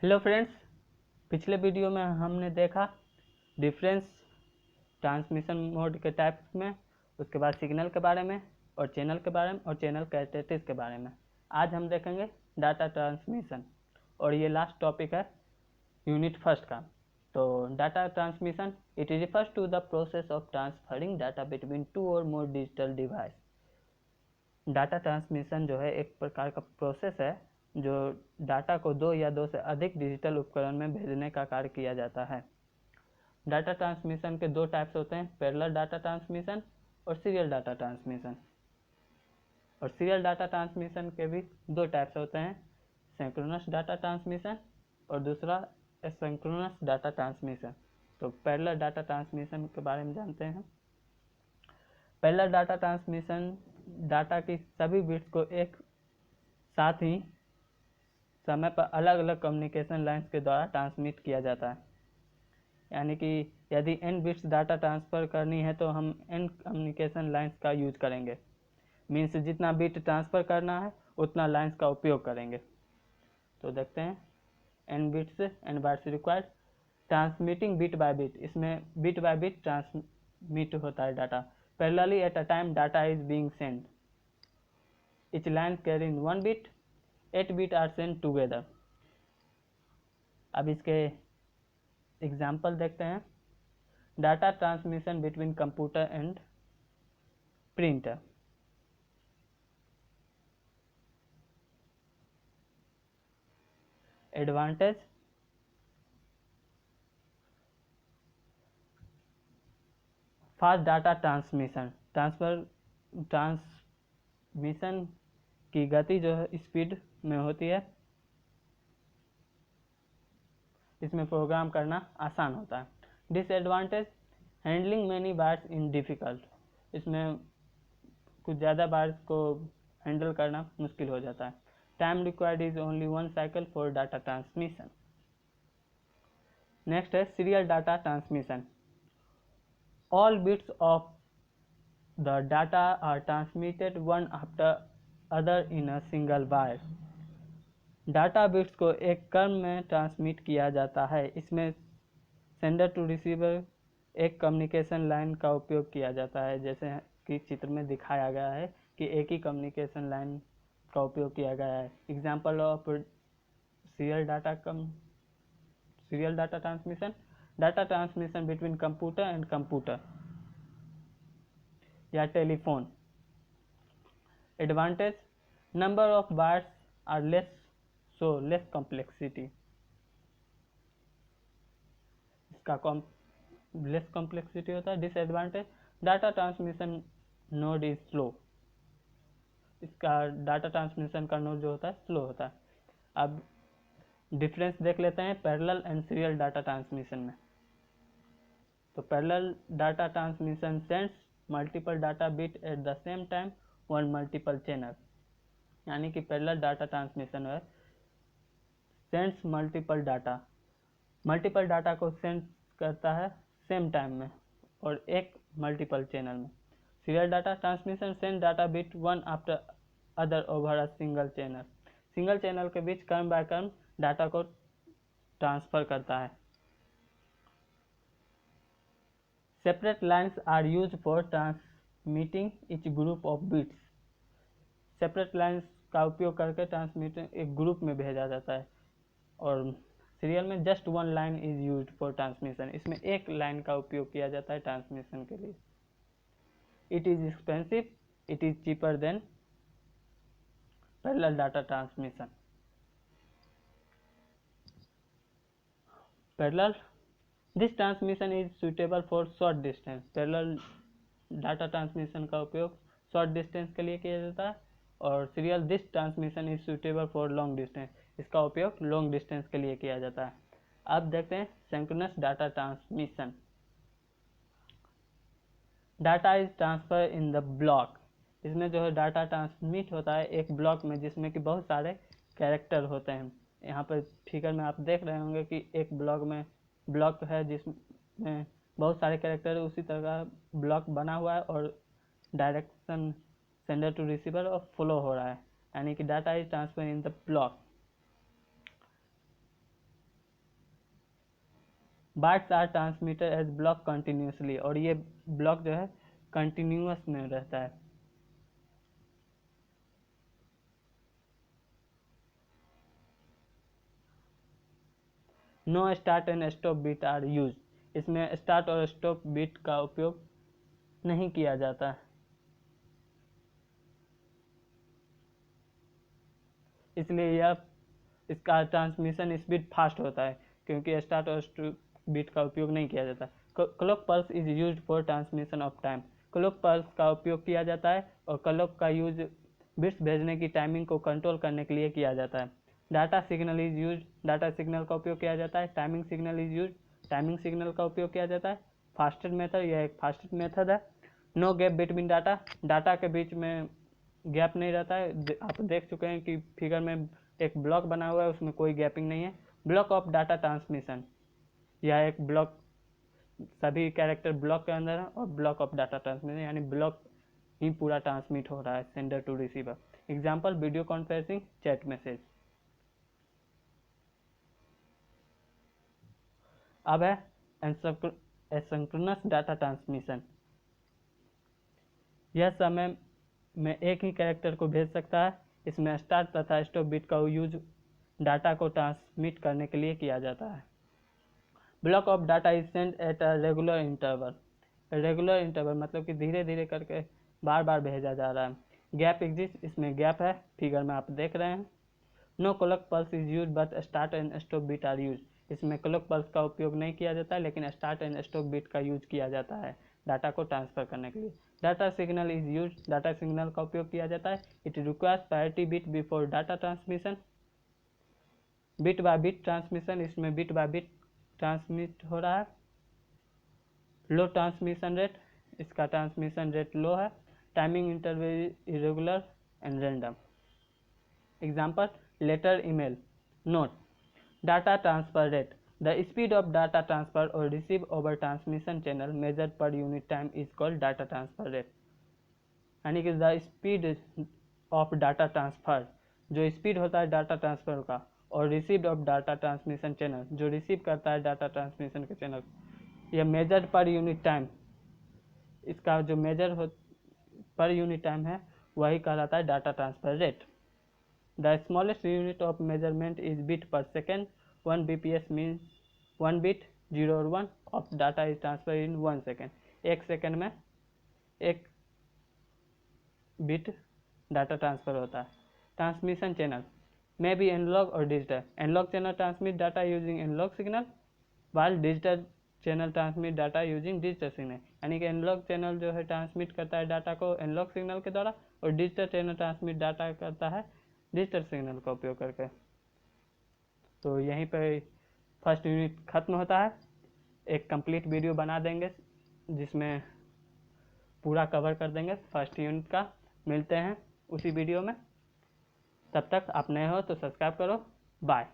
Hello friends, पिछले video में हमने देखा डिफरेंस ट्रांसमिशन मोड के टाइप्स में, उसके बाद सिग्नल के बारे में और चैनल के बारे में और चैनल कैरेक्टरिस्टिक्स के बारे में। आज हम देखेंगे डाटा ट्रांसमिशन और ये लास्ट टॉपिक है यूनिट फर्स्ट का। तो data transmission it refers to the process of transferring data between two or more digital device. Data transmission जो है एक प्रकार का प्रोसेस है जो डाटा को दो या दो से अधिक डिजिटल उपकरण में भेजने का कार्य किया जाता है। डाटा ट्रांसमिशन के दो टाइप्स होते हैं, पैरेलल डाटा ट्रांसमिशन और सीरियल डाटा ट्रांसमिशन। और सीरियल डाटा ट्रांसमिशन के भी दो टाइप्स होते हैं, सिंक्रोनस डाटा ट्रांसमिशन और दूसरा एसिंक्रोनस डाटा ट्रांसमिशन। तो पैरेलल डाटा ट्रांसमिशन के बारे में जानते हैं। पैरेलल डाटा ट्रांसमिशन डाटा की सभी बिट्स को एक साथ ही समय पर अलग अलग कम्युनिकेशन लाइंस के द्वारा ट्रांसमिट किया जाता है। यानी कि यदि n बिट्स डाटा ट्रांसफ़र करनी है तो हम n कम्युनिकेशन लाइंस का यूज करेंगे। मीन्स जितना बिट ट्रांसफ़र करना है उतना लाइंस का उपयोग करेंगे। तो देखते हैं n bits n bytes required transmitting bit by bit. इसमें बिट बाय बिट ट्रांसमिट होता है data. Parallelly at a time data is being Saint. Each line carrying 1 bit, 8 bit are sent together। अब इसके एग्जाम्पल देखते हैं। Data transmission between computer and printer. Advantage, fast data transmission की गति जो है स्पीड में होती है। इसमें प्रोग्राम करना आसान होता है। डिसएडवांटेज, हैंडलिंग मैनी बाइट्स इन डिफ़िकल्ट। इसमें कुछ ज़्यादा बाइट्स को हैंडल करना मुश्किल हो जाता है। Time required is only 1 cycle for data transmission. Next है serial data transmission. All bits of the data are transmitted one after other in a single wire. Data bits को एक क्रम में ट्रांसमिट किया जाता है। इसमें सेंडर टू रिसीवर एक कम्युनिकेशन लाइन का उपयोग किया जाता है, जैसे कि चित्र में दिखाया गया है कि एक ही कम्युनिकेशन लाइन का उपयोग किया गया है। Example of serial data transmission, data transmission between computer and computer या telephone. Advantage, number of bytes are less, so less complexity. इसका लेस कॉम्प्लेक्सिटी होता है। Disadvantage, data transmission node is slow. इसका डाटा ट्रांसमिशन का node जो होता है slow होता है। अब डिफरेंस देख लेते हैं parallel and serial data transmission में। तो parallel data transmission sends multiple data bit at the same time on multiple channel. यानी कि पैरेलल डाटा ट्रांसमिशन है सेंड्स मल्टीपल डाटा को सेंड करता है सेम टाइम में और एक मल्टीपल चैनल में। Serial data transmission send data bit one after other over a single channel के बीच क्रम बाय क्रम डाटा को ट्रांसफर करता है। Separate lines are use for transmitting each group of bits. Separate lines का उपयोग करके ट्रांसमिट एक ग्रुप में भेजा जाता है। और सीरियल में just 1 line is used for transmission. इसमें एक लाइन का उपयोग किया जाता है ट्रांसमिशन के लिए। It is expensive, it is cheaper than parallel data transmission. Parallel, this transmission is suitable for short distance. Parallel data transmission का उपयोग शॉर्ट डिस्टेंस के लिए किया जाता है। और serial, this transmission is suitable for long distance. इसका उपयोग लॉन्ग डिस्टेंस के लिए किया जाता है। अब देखते हैं synchronous data transmission. Data is transfer in the block. इसमें जो है डाटा ट्रांसमिट होता है एक ब्लॉक में जिसमें कि बहुत सारे कैरेक्टर होते हैं। यहाँ पर फिगर में आप देख रहे होंगे कि एक ब्लॉक है जिसमें बहुत सारे कैरेक्टर है। उसी तरह का ब्लॉक बना हुआ है और डायरेक्शन सेंडर टू रिसीवर और फ्लो हो रहा है। यानी कि data is transfer in the block. Bytes are transmitted as block continuously, और ये ब्लॉक जो है कंटिन्यूअस में रहता है। No start and stop bit are use, इसमें स्टार्ट और स्टॉप बीट का उपयोग नहीं किया जाता, इसलिए यह इसका ट्रांसमिशन स्पीड फास्ट होता है, क्योंकि स्टार्ट और स्टॉप बीट का उपयोग नहीं किया जाता। Clock pulse is used for transmission of time, clock pulse का उपयोग किया जाता है और क्लॉक का यूज बिट्स भेजने की टाइमिंग को कंट्रोल करने के लिए किया जाता है। Data signal is use, data signal का उपयोग किया जाता है। Timing signal is use, timing signal का उपयोग किया जाता है। फास्टेस्ट मेथड, यह एक फास्टेस्ट मेथड है। No gap between data, data के बीच में गैप नहीं रहता है। आप देख चुके हैं कि फिगर में एक ब्लॉक बना हुआ है, उसमें कोई गैपिंग नहीं है। ब्लॉक ऑफ डाटा ट्रांसमिशन, यह एक ब्लॉक, सभी कैरेक्टर ब्लॉक के अंदर है, और ब्लॉक ऑफ डाटा ट्रांसमिशन यानी ब्लॉक ही पूरा ट्रांसमिट हो रहा है sender to receiver. Example video conferencing, chat message. अब है एसिंक्रोनस डाटा ट्रांसमिशन, यह समय में एक ही कैरेक्टर को भेज सकता है। इसमें स्टार्ट तथा स्टॉप बिट का यूज डाटा को ट्रांसमिट करने के लिए किया जाता है। Block of data is send at a regular interval, regular interval मतलब कि धीरे धीरे करके बार बार भेजा जा रहा है। गैप एग्जिस्ट, इसमें गैप है, फिगर में आप देख रहे हैं। No clock pulse is use but start and stop bit are use, इसमें क्लॉक पल्स का उपयोग नहीं किया जाता है, लेकिन स्टार्ट एंड स्टॉप बिट का यूज किया जाता है डाटा को ट्रांसफर करने के लिए। Data signal is use, data signal का उपयोग किया जाता है। It requires priority bit before data transmission. Bit by bit transmission, इसमें बिट बाय बिट ट्रांसमिट हो रहा है। लो ट्रांसमिशन रेट, इसका ट्रांसमिशन रेट लो है। Timing interval irregular and random. Example letter, email, note. Data transfer rate, the speed of data transfer or receive over transmission channel measure per unit time is called data transfer rate, यानी कि the speed of data transfer, जो speed होता है data transfer का, और received of data transmission channel, जो receive करता है डाटा ट्रांसमिशन के चैनल, यह मेजर पर यूनिट टाइम, इसका जो मेजर हो पर यूनिट टाइम है वही कहलाता है data transfer rate. The smallest unit of measurement is bit पर सेकेंड, 1 bps मीन्स 1 बिट, 0 और 1 of data is transfer in 1 second, 1 second में 1 बिट डाटा ट्रांसफर होता है। ट्रांसमिशन चैनल में भी एनालॉग और digital, analogue channel transmit data using analogue signal, while digital channel transmit data using digital signal, यानी कि analogue channel जो है ट्रांसमिट करता है डाटा को एनालॉग सिग्नल के द्वारा, और डिजिटल चैनल ट्रांसमिट डाटा करता है डिजिटल सिग्नल का उपयोग करके। तो यहीं पर फर्स्ट यूनिट खत्म होता है। एक कंप्लीट वीडियो बना देंगे जिसमें पूरा कवर कर देंगे फर्स्ट यूनिट का। मिलते हैं उसी वीडियो में, तब तक आप नए हो तो सब्सक्राइब करो। बाय।